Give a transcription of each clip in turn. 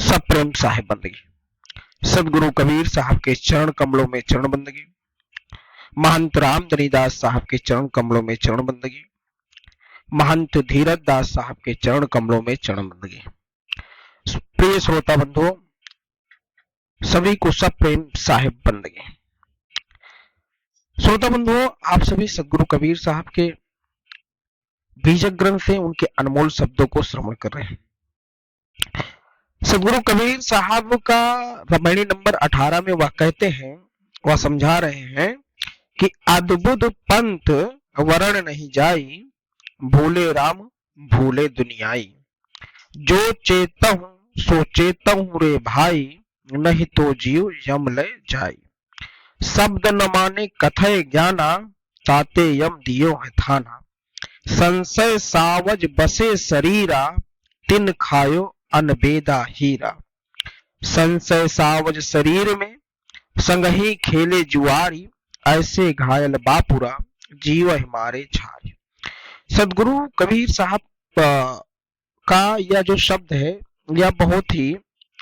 सप्रेम साहिब बंदगी। सदगुरु कबीर साहब के चरण कमलों में चरण बंदगी। महंत रामधनी दास साहब के चरण कमलों में चरण बंदगी। महंत धीरज दास साहब के चरण कमलों में चरण बंदगी। प्रिय श्रोता बंधुओं, सभी को सप्रेम साहिब बंदगी। श्रोता बंधुओं, आप सभी सदगुरु कबीर साहब के बीजक ग्रंथ से उनके अनमोल शब्दों को श्रवण कर रहे हैं। सदगुरु कबीर साहब का रामायणी नंबर 18 में वह कहते हैं, वह समझा रहे हैं कि अद्भुत पंथ वरण नहीं जाई, भूले राम भूले दुनियाई। जो चेतहु सो चेतहु रे भाई, नहीं तो जीव यम ले जाई। शब्द न माने कथय ज्ञाना, ताते यम दियो है थाना। संशय सावज बसे शरीरा, तिन खायो अनबेदा हीरा। संशय सावज शरीर में, संगही खेले जुआरी। ऐसे घायल बापुरा, जीव हमारे छारी। सदगुरु कबीर साहब का यह जो शब्द है, यह बहुत ही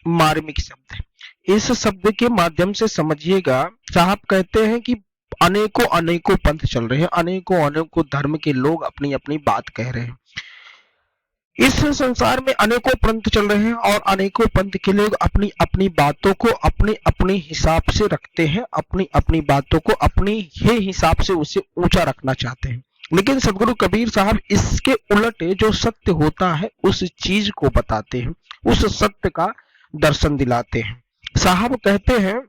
मार्मिक शब्द है। इस शब्द के माध्यम से समझिएगा, साहब कहते हैं कि अनेकों अनेकों पंथ चल रहे हैं, अनेकों अनेकों धर्म के लोग अपनी अपनी बात कह रहे हैं। इस संसार में अनेकों पंथ चल रहे हैं और अनेकों पंथ के लोग अपनी अपनी बातों को अपने अपने हिसाब से रखते हैं, अपनी अपनी बातों को अपनी ही हिसाब से उसे ऊंचा रखना चाहते हैं। लेकिन सदगुरु कबीर साहब इसके उलट जो सत्य होता है उस चीज को बताते हैं, उस सत्य का दर्शन दिलाते हैं। साहब कहते हैं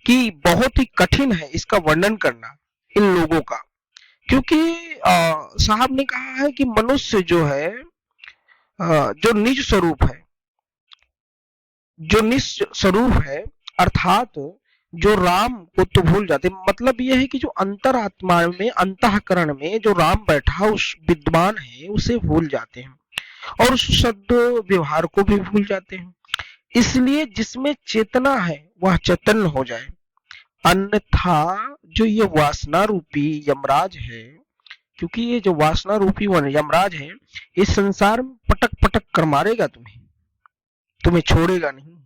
कि बहुत ही कठिन है इसका वर्णन करना इन लोगों का, क्योंकि साहब ने कहा है कि मनुष्य जो है, जो निज स्वरूप है, जो निज स्वरूप है, अर्थात जो राम को तो भूल जाते। मतलब यह है कि जो अंतरात्मा में, अंतःकरण में जो राम बैठा उस विद्वान है उसे भूल जाते हैं और उस शब्द व्यवहार को भी भूल जाते हैं। इसलिए जिसमें चेतना है वह चैतन्य हो जाए, अन्यथा जो ये वासना रूपी यमराज है, क्योंकि ये जो वासना रूपी यमराज है इस संसार में पटक पटक कर मारेगा, तुम्हें छोड़ेगा नहीं।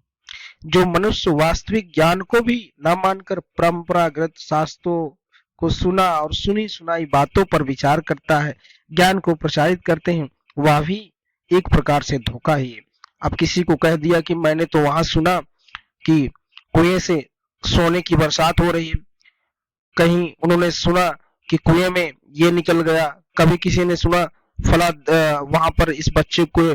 जो मनुष्य वास्तविक ज्ञान को भी न मानकर परंपरागत शास्त्रों को सुना और सुनी सुनाई बातों पर विचार करता है, ज्ञान को प्रचारित करते हैं, वह भी एक प्रकार से धोखा ही है। अब किसी को कह दिया कि मैंने तो वहां सुना कि कुएं से सोने की बरसात हो रही है, कहीं उन्होंने सुना कि कुएं में ये निकल गया, कभी किसी ने सुना फला वहां पर इस बच्चे को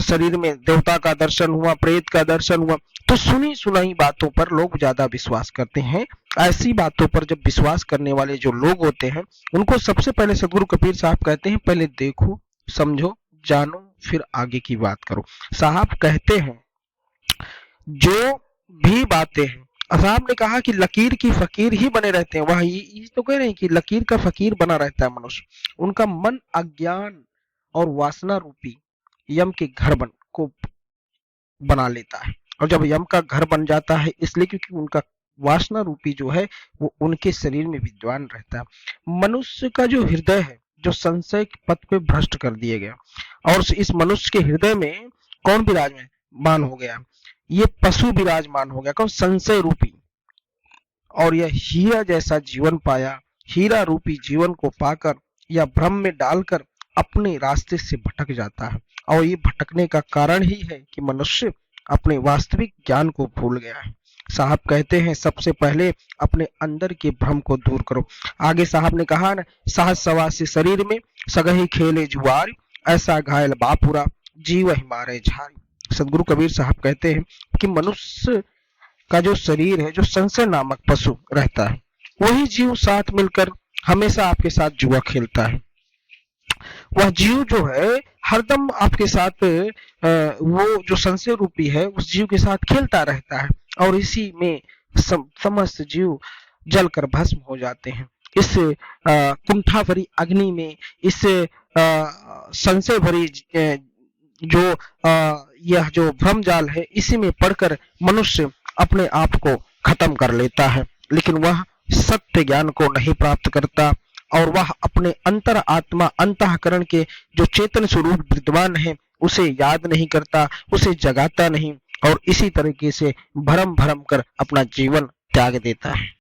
शरीर में देवता का दर्शन हुआ, प्रेत का दर्शन हुआ। तो सुनी सुनाई बातों पर लोग ज्यादा विश्वास करते हैं। ऐसी बातों पर जब विश्वास करने वाले जो लोग होते हैं उनको सबसे पहले सदगुरु कबीर साहब कहते हैं, पहले देखो, समझो, जानो, फिर आगे की बात करो। साहब कहते हैं जो भी बातें हैं, साहब ने कहा कि लकीर की फकीर ही बने रहते हैं। वह ये तो कह रहे हैं कि लकीर का फकीर बना रहता है मनुष्य। उनका मन अज्ञान और वासना रूपी यम के घर को बना लेता है, और जब यम का घर बन जाता है इसलिए क्योंकि उनका वासना रूपी जो है वो उनके शरीर में विद्वान रहता है। मनुष्य का जो हृदय है, जो संशय के पथ पे भ्रष्ट कर दिया गया, और इस मनुष्य के हृदय में कौन विराजमान हो गया? ये पशु विराजमान हो गया, कौन? संशय रूपी। और यह हीरा जैसा जीवन पाया, हीरा रूपी जीवन को पाकर या भ्रम में डालकर अपने रास्ते से भटक जाता है। और ये भटकने का कारण ही है कि मनुष्य अपने वास्तविक ज्ञान को भूल गया है। साहब कहते हैं सबसे पहले अपने अंदर के भ्रम को दूर करो। आगे साहब ने कहा ना, सहज सवासी शरीर में सगही खेले जुआर, ऐसा घायल बापुरा, जीव हिमारे झारी। सदगुरु कबीर साहब कहते हैं कि मनुष्य का जो शरीर है, जो संशय नामक पशु रहता है, वही जीव साथ मिलकर हमेशा आपके साथ जुआ खेलता है। वह जीव जो है हरदम आपके साथ वो जो संशय रूपी है उस जीव के साथ खेलता रहता है, और इसी में समस्त जीव जलकर भस्म हो जाते हैं। इस कुंठा भरी अग्नि में, इस संशय भरी जो यह जो भ्रम जाल है, इसी में पड़कर मनुष्य अपने आप को खत्म कर लेता है। लेकिन वह सत्य ज्ञान को नहीं प्राप्त करता, और वह अपने अंतर आत्मा, अंतःकरण के जो चेतन स्वरूप विद्वान है उसे याद नहीं करता, उसे जगाता नहीं और इसी तरीके से भरम भरम कर अपना जीवन त्याग देता है।